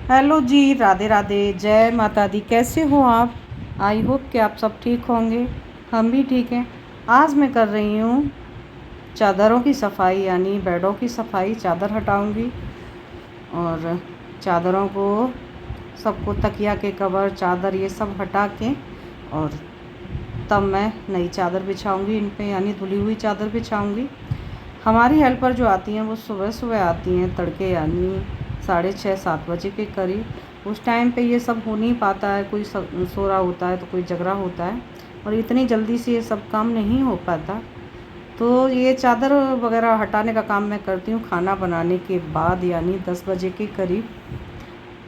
Hello जी, राधे राधे, जय माता दी। कैसे हो आप? आई होप कि आप सब ठीक होंगे। हम भी ठीक हैं। आज मैं कर रही हूँ चादरों की सफाई, यानी बेडों की सफाई। चादर हटाऊंगी और चादरों को सबको, तकिया के कवर, चादर, ये सब हटा के, और तब मैं नई चादर बिछाऊंगी इन पे, यानी धुली हुई चादर बिछाऊंगी। हमारी हेल्पर जो आती हैं वो सुबह सुबह आती हैं, तड़के, यानी 6:30-7 बजे के करीब। उस टाइम पे ये सब हो नहीं पाता है, कोई सो रहा होता है तो कोई जग रहा होता है, और इतनी जल्दी से ये सब काम नहीं हो पाता। तो ये चादर वगैरह हटाने का काम मैं करती हूँ खाना बनाने के बाद, यानी 10 बजे के करीब।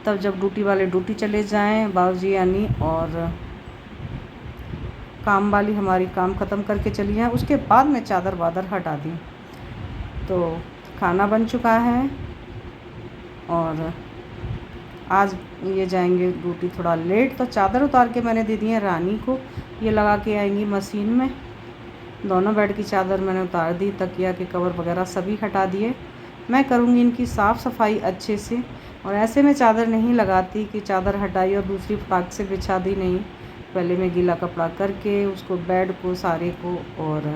तब जब ड्यूटी वाले ड्यूटी चले जाएं, बाबूजी यानी, और काम वाली हमारी काम ख़त्म करके चली जाए, उसके बाद मैं चादर वादर हटा दी। तो खाना बन चुका है और आज ये जाएंगे ड्यूटी थोड़ा लेट, तो चादर उतार के मैंने दे दी है रानी को। ये लगा के आएंगी मशीन में। दोनों बेड की चादर मैंने उतार दी, तकिया के कवर वगैरह सभी हटा दिए। मैं करूँगी इनकी साफ़ सफाई अच्छे से। और ऐसे में चादर नहीं लगाती कि चादर हटाई और दूसरी फटाक से बिछा दी, नहीं। पहले मैं गीला कपड़ा करके उसको, बेड को सारे को, और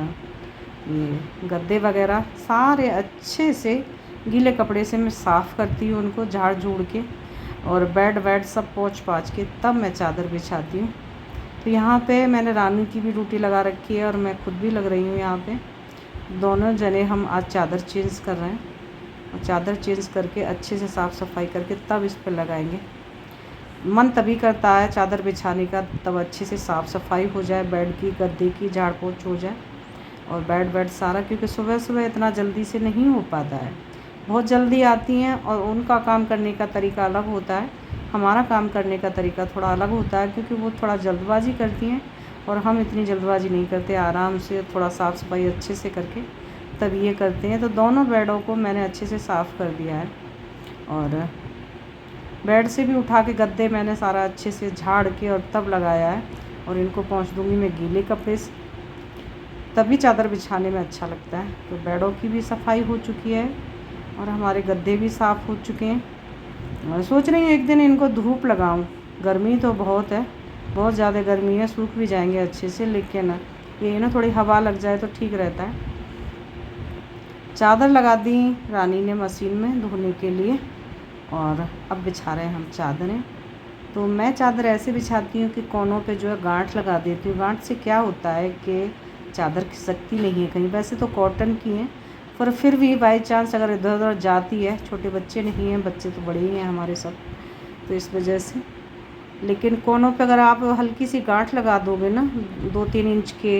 ये गद्दे वगैरह सारे अच्छे से गीले कपड़े से मैं साफ़ करती हूँ उनको, झाड़ झूड़ के, और बेड वेड सब पोंछ पाछ के तब मैं चादर बिछाती हूँ। तो यहाँ पे मैंने रानी की भी ड्यूटी लगा रखी है और मैं खुद भी लग रही हूँ यहाँ पे। दोनों जने हम आज चादर चेंज कर रहे हैं, और चादर चेंज करके अच्छे से साफ़ सफाई करके तब इस पर लगाएंगे। मन तभी करता है चादर बिछाने का, तब अच्छे से साफ़ सफाई हो जाए, बेड की, गद्दे की झाड़ पोंछ हो जाए, और बेड वेड सारा, क्योंकि सुबह सुबह इतना जल्दी से नहीं हो पाता है। बहुत जल्दी आती हैं और उनका काम करने का तरीका अलग होता है, हमारा काम करने का तरीका थोड़ा अलग होता है, क्योंकि वो थोड़ा जल्दबाजी करती हैं और हम इतनी जल्दबाजी नहीं करते, आराम से थोड़ा साफ़ सफाई अच्छे से करके तब ये करते हैं। तो दोनों बेडों को मैंने अच्छे से साफ़ कर दिया है, और बेड से भी उठा के गद्दे मैंने सारा अच्छे से झाड़ के और तब लगाया है, और इनको पोंछ दूँगी मैं गीले कपड़े से, तभी चादर बिछाने में अच्छा लगता है। तो बेडों की भी सफाई हो चुकी है और हमारे गद्दे भी साफ़ हो चुके हैं। और सोच रही हूँ एक दिन इनको धूप लगाऊं। गर्मी तो बहुत है, बहुत ज़्यादा गर्मी है, सूख भी जाएंगे अच्छे से, लेकिन ये ना थोड़ी हवा लग जाए तो ठीक रहता है। चादर लगा दी रानी ने मशीन में धोने के लिए, और अब बिछा रहे हैं हम चादरें। तो मैं चादर ऐसे बिछाती हूँ कि कोनों पे जो है गांठ लगा देती हूँ। गांठ से क्या होता है कि चादर खिसकती नहीं है कहीं। वैसे तो कॉटन की हैं, पर फिर भी बाई चांस अगर इधर उधर जाती है, छोटे बच्चे नहीं हैं, बच्चे तो बड़े ही हैं हमारे सब, तो इस वजह से। लेकिन कोनों पे अगर आप हल्की सी गांठ लगा दोगे ना 2-3 इंच के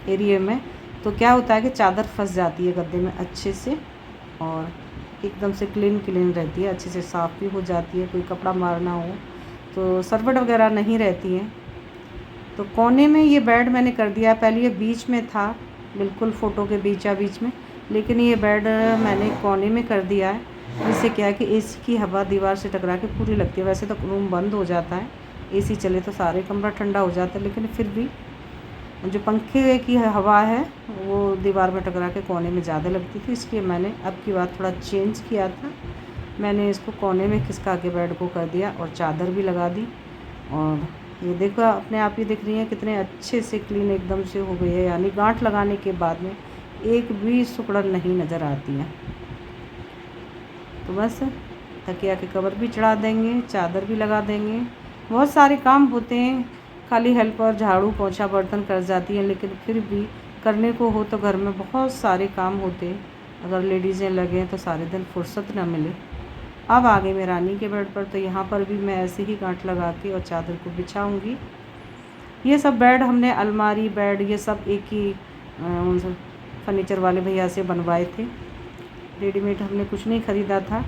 एरिए में, तो क्या होता है कि चादर फंस जाती है गद्दे में अच्छे से, और एकदम से क्लीन क्लीन रहती है, अच्छे से साफ़ भी हो जाती है। कोई कपड़ा मारना हो तो सरवट वगैरह नहीं रहती हैं। तो कोने में ये बेड मैंने कर दिया। पहले ये बीच में था, बिल्कुल फ़ोटो के बीचा बीच में, लेकिन ये बेड मैंने कोने में कर दिया है। इससे क्या है कि एसी की हवा दीवार से टकरा के पूरी लगती है। वैसे तो रूम बंद हो जाता है, एसी चले तो सारे कमरा ठंडा हो जाता है, लेकिन फिर भी जो पंखे की हवा है वो दीवार में टकरा के कोने में ज़्यादा लगती थी, इसलिए मैंने अब की बात थोड़ा चेंज किया था। मैंने इसको कोने में खिसका के बेड को कर दिया और चादर भी लगा दी। और ये देखो अपने आप ही दिख रही है कितने अच्छे से क्लीन एकदम से हो गई है, यानी गांठ लगाने के बाद में एक भी सिकुड़न नहीं नज़र आती है। तो बस तकिया के कवर भी चढ़ा देंगे, चादर भी लगा देंगे। बहुत सारे काम होते हैं, खाली हेल्पर झाड़ू पोंछा बर्तन कर जाती है, लेकिन फिर भी करने को हो तो घर में बहुत सारे काम होते हैं। अगर लेडीज़ें लगें तो सारे दिन फुर्सत ना मिले। अब आ गई मैं रानी के बेड पर, तो यहाँ पर भी मैं ऐसे ही गांठ लगा के और चादर को बिछाऊंगी। ये सब बेड हमने, अलमारी बेड, ये सब एक ही फर्नीचर वाले भैया से बनवाए थे, रेडीमेड हमने कुछ नहीं ख़रीदा था।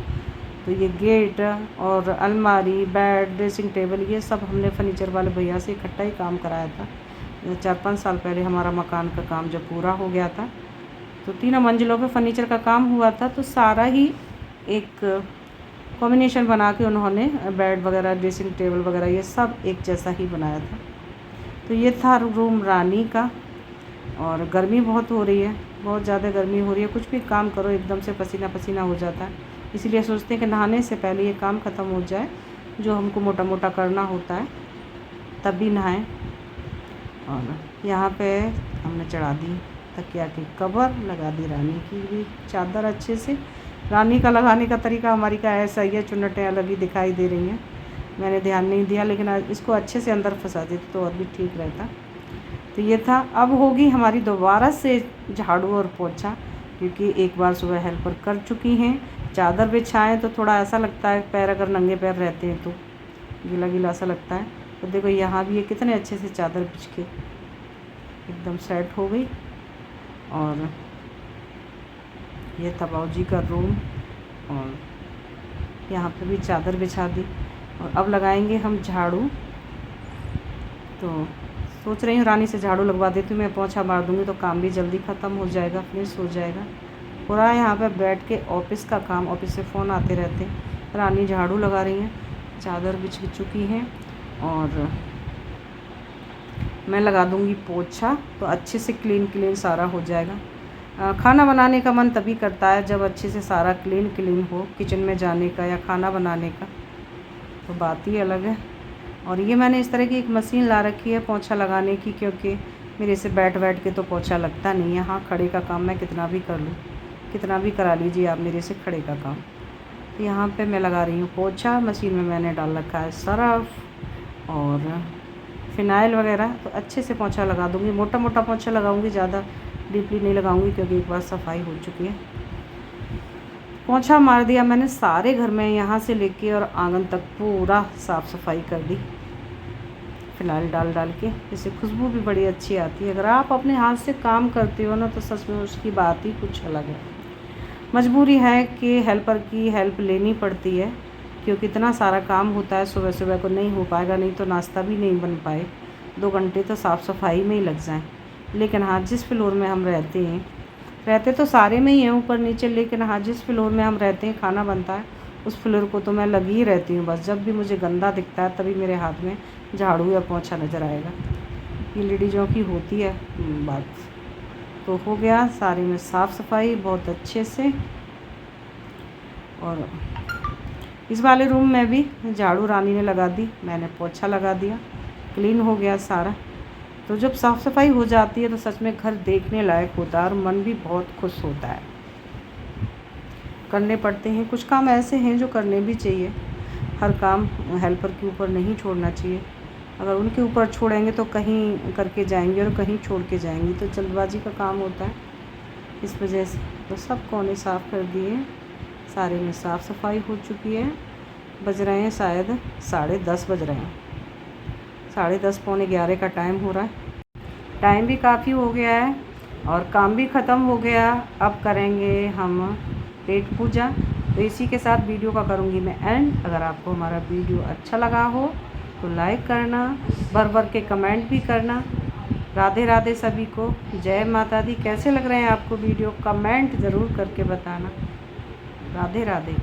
तो ये गेट और अलमारी, बेड, ड्रेसिंग टेबल, ये सब हमने फर्नीचर वाले भैया से इकट्ठा ही काम कराया था। 4-5 साल पहले हमारा मकान का काम जब पूरा हो गया था, तो 3 मंजिलों पे फर्नीचर का काम हुआ था, तो सारा ही एक कॉम्बिनेशन बना के उन्होंने बेड वगैरह, ड्रेसिंग टेबल वगैरह, ये सब एक जैसा ही बनाया था। तो ये था रूम रानी का। और गर्मी बहुत हो रही है, बहुत ज़्यादा गर्मी हो रही है, कुछ भी काम करो एकदम से पसीना पसीना हो जाता है, इसीलिए सोचते हैं कि नहाने से पहले ये काम ख़त्म हो जाए जो हमको मोटा मोटा करना होता है तभी नहाएं। और यहाँ पे हमने चढ़ा दी तकिया की कवर, लगा दी रानी की भी चादर अच्छे से। रानी का लगाने का तरीका हमारी का ऐसा ही है, चुन्नटें अलग ही दिखाई दे रही हैं, मैंने ध्यान नहीं दिया, लेकिन इसको अच्छे से अंदर फंसा देती तो और भी ठीक रहता। तो ये था। अब होगी हमारी दोबारा से झाड़ू और पोछा, क्योंकि एक बार सुबह हेल्पर कर चुकी हैं। चादर बिछाएं तो थोड़ा ऐसा लगता है, पैर अगर नंगे पैर रहते हैं तो गीला गीला सा लगता है। तो देखो यहाँ भी ये कितने अच्छे से चादर बिछ के एकदम सेट हो गई। और ये था बाबूजी का रूम, और यहाँ पे भी चादर बिछा दी। और अब लगाएंगे हम झाड़ू। तो सोच रही हूँ रानी से झाड़ू लगवा देती हूँ, मैं पोंछा मार दूँगी तो काम भी जल्दी ख़त्म हो जाएगा, फिनिश हो जाएगा पूरा। यहाँ पे बैठ के ऑफिस का काम, ऑफिस से फ़ोन आते रहते। रानी झाड़ू लगा रही हैं, चादर बिछ चुकी हैं, और मैं लगा दूँगी पोछा, तो अच्छे से क्लीन सारा हो जाएगा। खाना बनाने का मन तभी करता है जब अच्छे से सारा क्लीन हो, किचन में जाने का या खाना बनाने का तो बात ही अलग है। और ये मैंने इस तरह की एक मशीन ला रखी है पोंछा लगाने की, क्योंकि मेरे से बैठ के तो पोंछा लगता नहीं है। हाँ, खड़े का काम मैं कितना भी कर लूँ, कितना भी करा लीजिए आप मेरे से खड़े का काम। तो यहाँ पे मैं लगा रही हूँ पोंछा। मशीन में मैंने डाल रखा है सरफ और फिनाइल वगैरह, तो अच्छे से पोंछा लगा दूँगी। मोटा मोटा पोंछा लगाऊँगी, ज़्यादा डीपली नहीं लगाऊँगी, क्योंकि एक बार सफाई हो चुकी है। पोंछा मार दिया मैंने सारे घर में, यहाँ से लेके और आंगन तक पूरा साफ़ सफाई कर दी फिनाइल डाल के। इससे खुशबू भी बड़ी अच्छी आती है। अगर आप अपने हाथ से काम करते हो ना तो सच में उसकी बात ही कुछ अलग है। मजबूरी है कि हेल्पर की हेल्प लेनी पड़ती है, क्योंकि इतना सारा काम होता है, सुबह सुबह को नहीं हो पाएगा, नहीं तो नाश्ता भी नहीं बन पाए, 2 घंटे तो साफ़ सफाई में ही लग जाएं। लेकिन हाँ, जिस फ्लोर में हम रहते तो सारे में ही हैं ऊपर नीचे, लेकिन हाँ जिस फ्लोर में हम रहते हैं खाना बनता है उस फ्लोर को तो मैं लगी ही रहती हूँ। बस जब भी मुझे गंदा दिखता है तभी मेरे हाथ में झाड़ू या पोंछा नज़र आएगा। ये लेडीज़ों की होती है बात। तो हो गया सारे में साफ़ सफाई बहुत अच्छे से। और इस वाले रूम में भी झाड़ू रानी ने लगा दी, मैंने पोंछा लगा दिया, क्लीन हो गया सारा। तो जब साफ़ सफाई हो जाती है तो सच में घर देखने लायक होता है और मन भी बहुत खुश होता है। करने पड़ते हैं कुछ काम ऐसे हैं जो करने भी चाहिए, हर काम हेल्पर के ऊपर नहीं छोड़ना चाहिए। अगर उनके ऊपर छोड़ेंगे तो कहीं करके जाएंगे और कहीं छोड़ के जाएंगी, तो जल्दबाजी का काम होता है। इस वजह से तो सब कोने साफ़ कर दिए, सारे में साफ़ सफाई हो चुकी है। बज रहे हैं शायद 10:30 बज रहे हैं, 10:30 पौने 11 का टाइम हो रहा है। टाइम भी काफ़ी हो गया है और काम भी ख़त्म हो गया। अब करेंगे हम पेट पूजा। तो इसी के साथ वीडियो का करूँगी मैं एंड। अगर आपको हमारा वीडियो अच्छा लगा हो तो लाइक करना, भर के कमेंट भी करना। राधे राधे सभी को, जय माता दी। कैसे लग रहे हैं आपको वीडियो, कमेंट ज़रूर करके बताना। राधे राधे।